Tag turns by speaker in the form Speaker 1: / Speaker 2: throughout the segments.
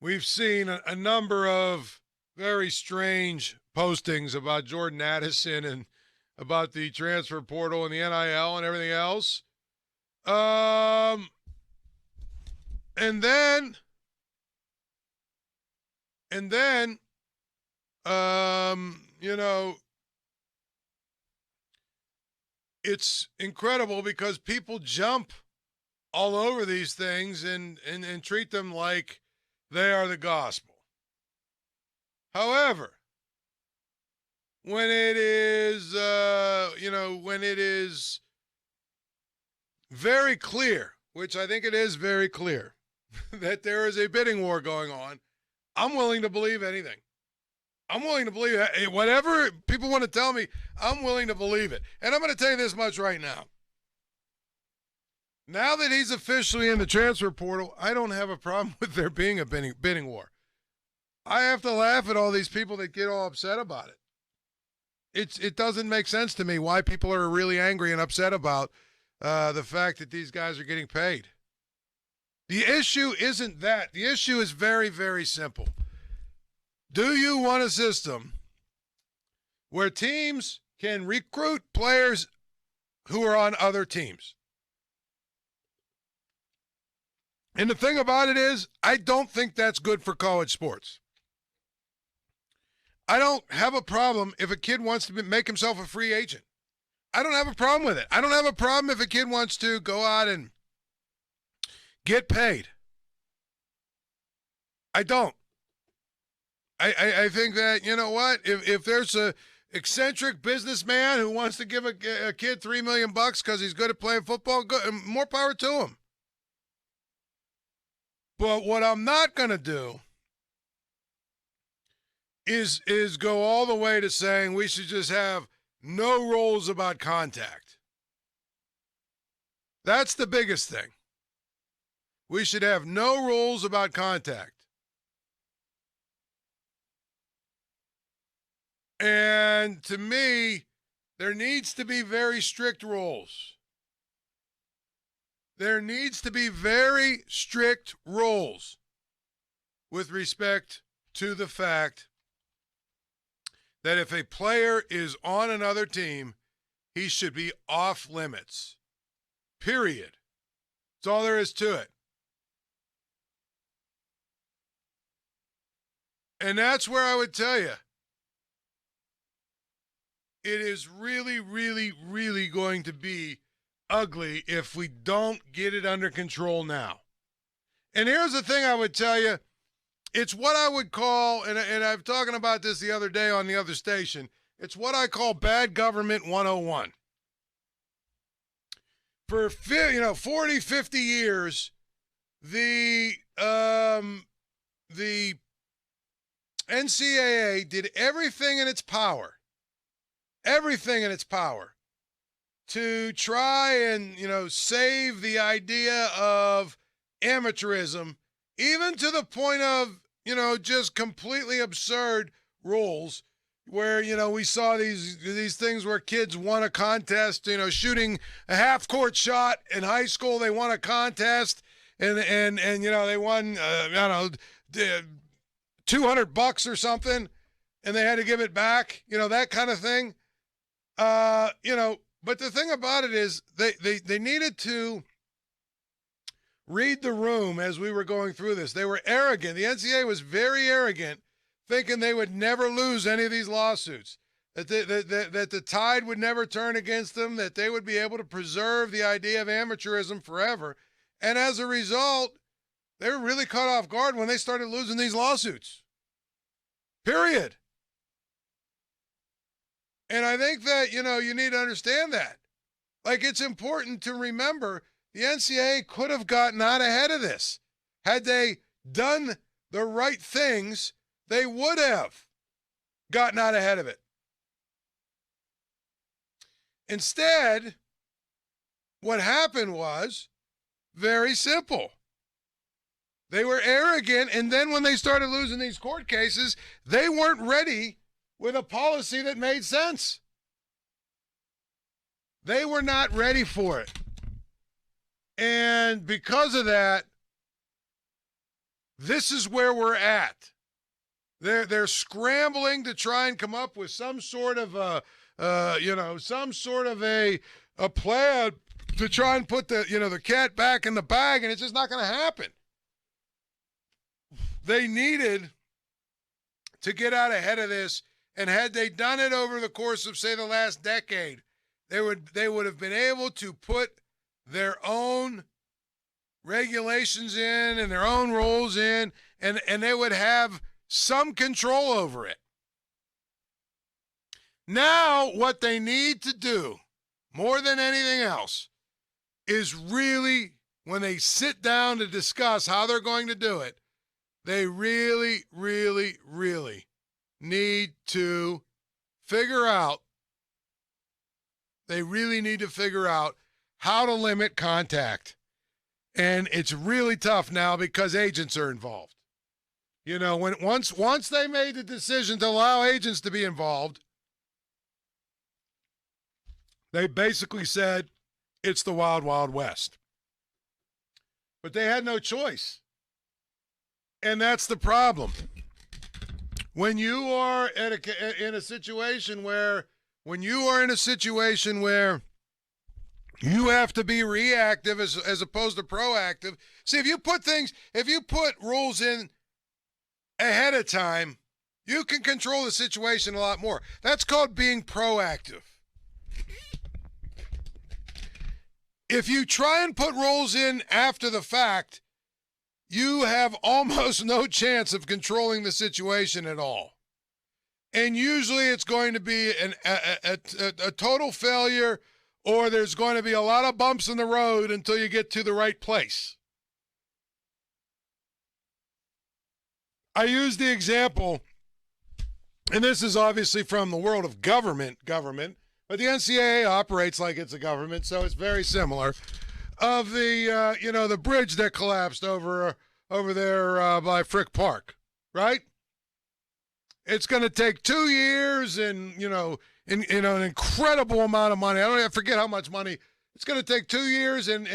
Speaker 1: We've seen a number of very strange postings about Jordan Addison and about the transfer portal and the NIL and everything else. Um, and then, and then, you know, it's incredible because people jump all over these things and treat them like they are the gospel. However, when it is, when it is very clear, which I think it is very clear, that there is a bidding war going on, I'm willing to believe anything. I'm willing to believe whatever people want to tell me, I'm willing to believe it. And I'm going to tell you this much right now. Now that he's officially in the transfer portal, I don't have a problem with there being a bidding war. I have to laugh at all these people that get all upset about it. It doesn't make sense to me why people are really angry and upset about the fact that these guys are getting paid. The issue isn't that. The issue is very, very simple. Do you want a system where teams can recruit players who are on other teams? And the thing about it is, I don't think that's good for college sports. I don't have a problem if a kid wants to make himself a free agent. I don't have a problem with it. I don't have a problem if a kid wants to go out and get paid. I don't. I think that, you know what, if there's a eccentric businessman who wants to give a kid $3 million because he's good at playing football, more power to him. But what I'm not going to do is go all the way to saying we should just have no rules about contact. That's the biggest thing. We should have no rules about contact. And to me, there needs to be very strict rules. There needs to be very strict rules with respect to the fact that if a player is on another team, he should be off limits. Period. That's all there is to it. And that's where I would tell you, it is really, really, really going to be ugly if we don't get it under control now. And here's the thing I would tell you. It's what I would call, and I'm talking about this the other day on the other station, it's what I call bad government 101. For 40, 50 years, the NCAA did everything in its power to try and, save the idea of amateurism, even to the point of, just completely absurd rules where, we saw these things where kids won a contest, shooting a half-court shot in high school. They won a contest and they won, $200 or something, and they had to give it back, that kind of thing. But the thing about it is they needed to read the room as we were going through this. They were arrogant. The NCAA was very arrogant, thinking they would never lose any of these lawsuits, that the tide would never turn against them, that they would be able to preserve the idea of amateurism forever. And as a result, they were really caught off guard when they started losing these lawsuits. Period. And I think that, you need to understand that. Like, it's important to remember the NCAA could have gotten out ahead of this. Had they done the right things, they would have gotten out ahead of it. Instead, what happened was very simple. They were arrogant, and then when they started losing these court cases, they weren't ready with a policy that made sense. They were not ready for it. And because of that, This is where we're at. They're scrambling to try and come up with some sort of a plan to try and put the cat back in the bag, and it's just not going to happen. They needed to get out ahead of this, and had they done it over the course of, say, the last decade, they would have been able to put their own regulations in and their own rules in, and they would have some control over it. Now, what they need to do, more than anything else, is really, when they sit down to discuss how they're going to do it, they really, really, really need to figure out, how to limit contact. And it's really tough now because agents are involved. Once they made the decision to allow agents to be involved, they basically said it's the wild, wild west. But they had no choice. And that's the problem. When you are in a situation where you have to be reactive as opposed to proactive. See, if you put rules in ahead of time, you can control the situation a lot more. That's called being proactive. If you try and put rules in after the fact, you have almost no chance of controlling the situation at all. And usually it's going to be a total failure, or there's going to be a lot of bumps in the road until you get to the right place. I use the example, and this is obviously from the world of government, but the NCAA operates like it's a government, so it's very similar, of the bridge that collapsed over there by Frick Park, right? It's going to take 2 years and, an incredible amount of money. I forget how much money. It's going to take 2 years and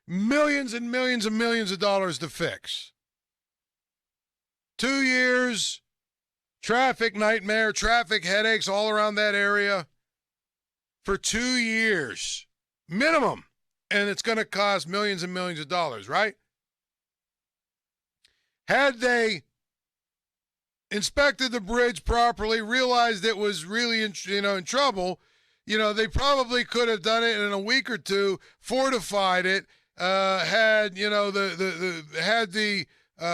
Speaker 1: millions and millions and millions of dollars to fix. 2 years, traffic nightmare, traffic headaches all around that area for 2 years minimum. And it's going to cost millions and millions of dollars, right? Had they inspected the bridge properly, realized it was really in trouble, they probably could have done it in a week or two, fortified it, had the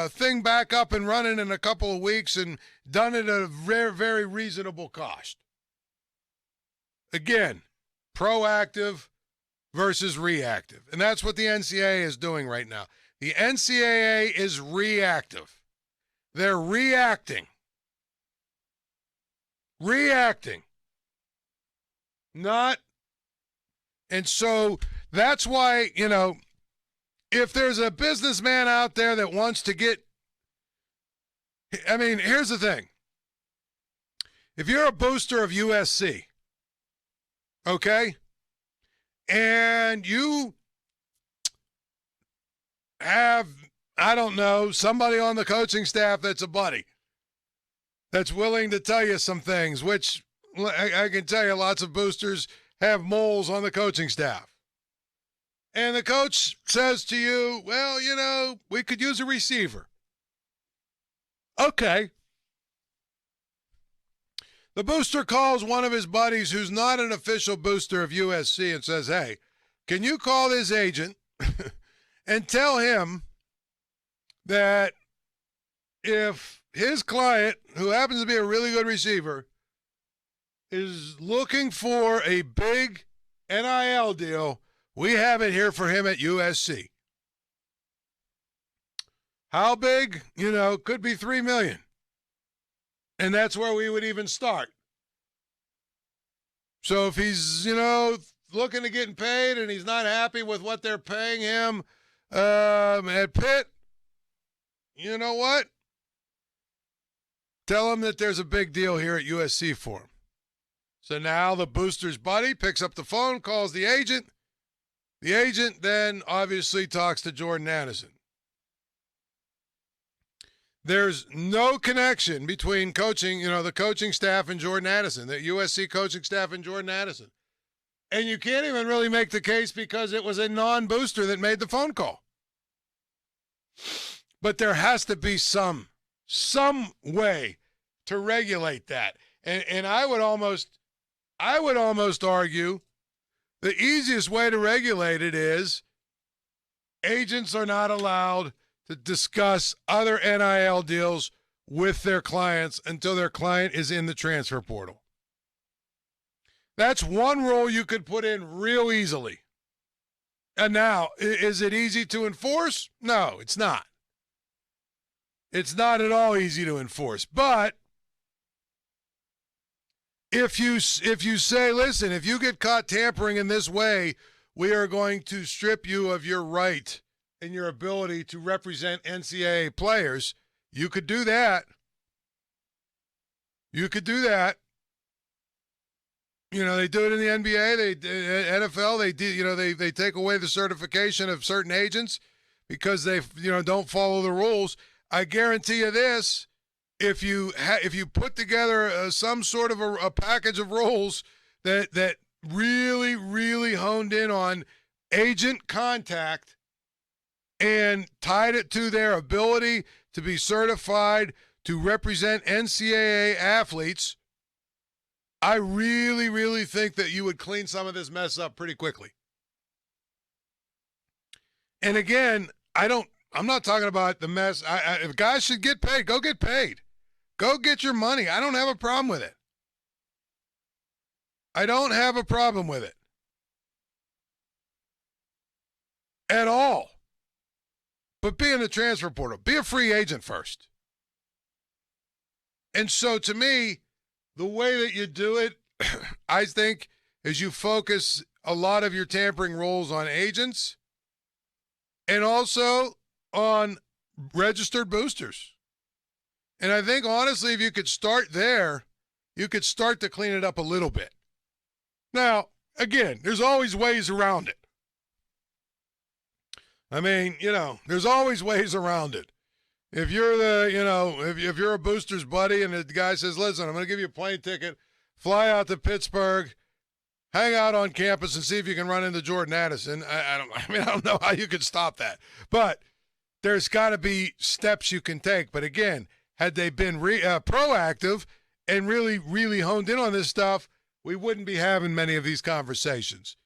Speaker 1: thing back up and running in a couple of weeks, and done it at a very, very reasonable cost. Again, proactive versus reactive. And that's what the NCAA is doing right now. The NCAA is reactive. They're reacting. Not. And so that's why, if there's a businessman out there that wants to get, here's the thing. If you're a booster of USC, okay, and you have, somebody on the coaching staff that's a buddy, that's willing to tell you some things, which I can tell you lots of boosters have moles on the coaching staff. And the coach says to you, well, we could use a receiver. Okay. The booster calls one of his buddies who's not an official booster of USC and says, hey, can you call this agent and tell him that if his client, who happens to be a really good receiver, is looking for a big NIL deal, we have it here for him at USC. How big? Could be $3 million. And that's where we would even start. So if he's, looking to getting paid and he's not happy with what they're paying him at Pitt, you know what? Tell him that there's a big deal here at USC for him. So now the booster's buddy picks up the phone, calls the agent. The agent then obviously talks to Jordan Addison. There's no connection between coaching, the coaching staff and Jordan Addison, the USC coaching staff and Jordan Addison. And you can't even really make the case because it was a non-booster that made the phone call. But there has to be some way to regulate that. And I would almost argue the easiest way to regulate it is agents are not allowed to discuss other NIL deals with their clients until their client is in the transfer portal. That's one rule you could put in real easily. And now, is it easy to enforce? No, it's not. It's not at all easy to enforce. But if you say, listen, if you get caught tampering in this way, we are going to strip you of your right and your ability to represent NCAA players, you could do that. You could do that. They do it in the NBA, NFL. They take away the certification of certain agents because they don't follow the rules. I guarantee you this: if you put together some sort of a package of rules that really, really honed in on agent contact and tied it to their ability to be certified to represent NCAA athletes, I really, really think that you would clean some of this mess up pretty quickly. And again, I'm not talking about the mess. If guys should get paid, go get paid. Go get your money. I don't have a problem with it. I don't have a problem with it at all. But be in the transfer portal. Be a free agent first. And so to me, the way that you do it, I think, is you focus a lot of your tampering rules on agents and also on registered boosters. And I think, honestly, if you could start there, you could start to clean it up a little bit. Now, again, there's always ways around it. I mean, there's always ways around it. If you're if you're a booster's buddy and the guy says, listen, I'm going to give you a plane ticket, fly out to Pittsburgh, hang out on campus and see if you can run into Jordan Addison. I don't know how you could stop that. But there's got to be steps you can take. But again, had they been proactive and really, really honed in on this stuff, we wouldn't be having many of these conversations.